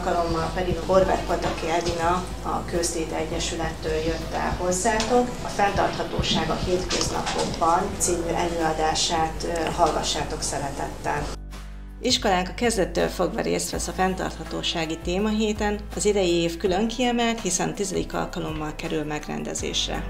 alkalommal pedig a Horváth-Pataki Edina a Köztét Egyesülettől jött el hozzátok. A Fenntarthatóság a hétköznapokban című előadását hallgassátok szeretettel. Iskolánk a kezdettől fogva részt vesz a fenntarthatósági témahéten, az idei év külön kiemelt, hiszen 10. alkalommal kerül megrendezésre.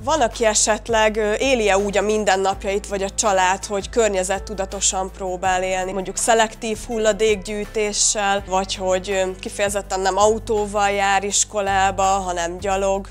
Van, aki esetleg éli-e úgy a mindennapjait vagy a család, hogy környezettudatosan próbál élni, mondjuk szelektív hulladékgyűjtéssel, vagy hogy kifejezetten nem autóval jár iskolába, hanem gyalog.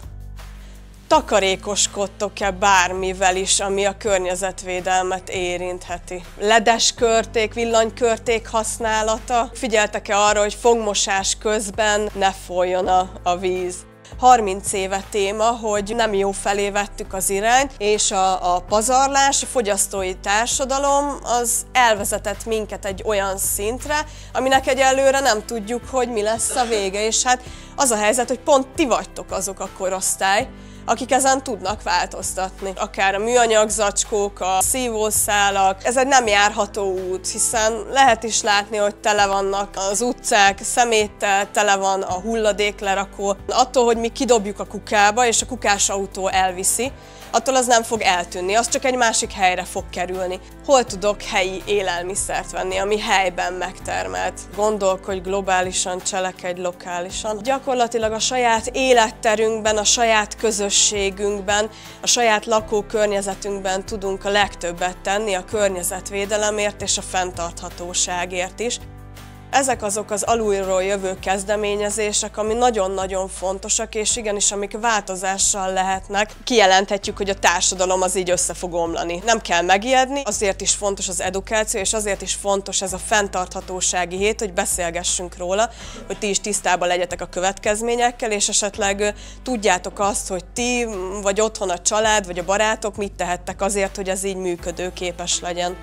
Takarékoskodtok-e bármivel is, ami a környezetvédelmet érintheti? Ledes körték, villanykörték használata? Figyeltek-e arra, hogy fogmosás közben ne folyjon a víz? 30 éve téma, hogy nem jó felé vettük az irányt, és a pazarlás, a fogyasztói társadalom az elvezetett minket egy olyan szintre, aminek egyelőre nem tudjuk, hogy mi lesz a vége. És hát az a helyzet, hogy pont ti vagytok azok a korosztály, akik ezen tudnak változtatni. Akár a műanyag zacskók, a szívószálak, ez egy nem járható út, hiszen lehet is látni, hogy tele vannak az utcák szeméttel, tele van a hulladéklerakó. Attól, hogy mi kidobjuk a kukába, és a kukás autó elviszi, attól az nem fog eltűnni, az csak egy másik helyre fog kerülni. Hol tudok helyi élelmiszert venni, ami helyben megtermelt? Gondolkodj globálisan, cselekedj lokálisan. Gyakorlatilag a saját életterünkben, a saját közösségünkben, a saját lakókörnyezetünkben tudunk a legtöbbet tenni a környezetvédelemért és a fenntarthatóságért is. Ezek azok az alulról jövő kezdeményezések, ami nagyon-nagyon fontosak, és igenis, amik változással lehetnek. Kijelenthetjük, hogy a társadalom az így össze fog omlani. Nem kell megijedni, azért is fontos az edukáció, és azért is fontos ez a fenntarthatósági hét, hogy beszélgessünk róla, hogy ti is tisztában legyetek a következményekkel, és esetleg tudjátok azt, hogy ti, vagy otthon a család, vagy a barátok mit tehettek azért, hogy ez így működőképes legyen.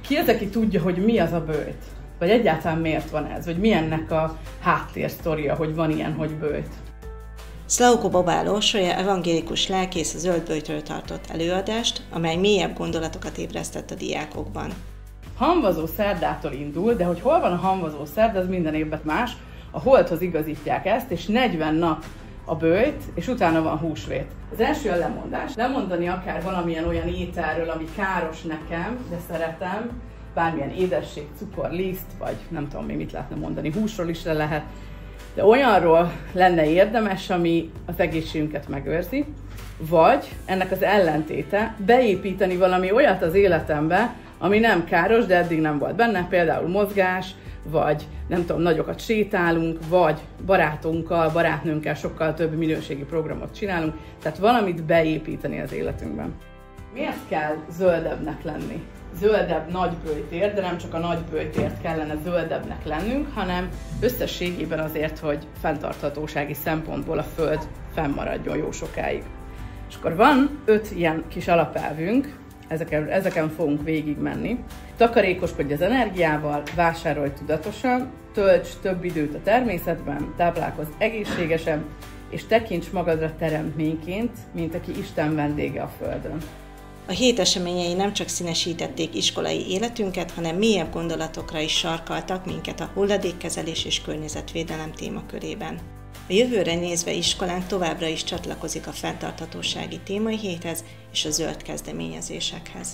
Ki az, aki tudja, hogy mi az a böjt? Vagy egyáltalán miért van ez? Vagy mi ennek a háttérsztoria, hogy van ilyen, hogy böjt? Szlaukó Bobáló evangélikus lelkész a zöld böjtről tartott előadást, amely mélyebb gondolatokat ébresztett a diákokban. Hamvazó szerdától indul, de hogy hol van a hamvazó szerda, az minden évben más. A holdhoz igazítják ezt, és 40 nap a böjt, és utána van húsvét. Az első a lemondás. Lemondani akár valamilyen olyan ételről, ami káros nekem, de szeretem, bármilyen édesség, cukor, liszt, vagy nem tudom még mit lehetne mondani, húsról is le lehet, de olyanról lenne érdemes, ami az egészségünket megőrzi, vagy ennek az ellentéte, beépíteni valami olyat az életembe, ami nem káros, de eddig nem volt benne, például mozgás, vagy nem tudom, nagyokat sétálunk, vagy barátunkkal, barátnőnkkel sokkal több minőségi programot csinálunk, tehát valamit beépíteni az életünkben. Miért kell zöldebbnek lenni? Zöldebb nagyböjtért, de nem csak a nagyböjtért kellene zöldebbnek lennünk, hanem összességében azért, hogy fenntarthatósági szempontból a Föld fennmaradjon jó sokáig. És akkor van 5 ilyen kis alapelvünk, ezeken fogunk végigmenni. Takarékoskodj az energiával, vásárolj tudatosan, tölts több időt a természetben, táplálkozz egészségesen, és tekints magadra teremtményként, mint aki Isten vendége a Földön. A hét eseményei nem csak színesítették iskolai életünket, hanem mélyebb gondolatokra is sarkaltak minket a hulladékkezelés és környezetvédelem témakörében. A jövőre nézve iskolánk továbbra is csatlakozik a fenntarthatósági témai héthez és a zöld kezdeményezésekhez.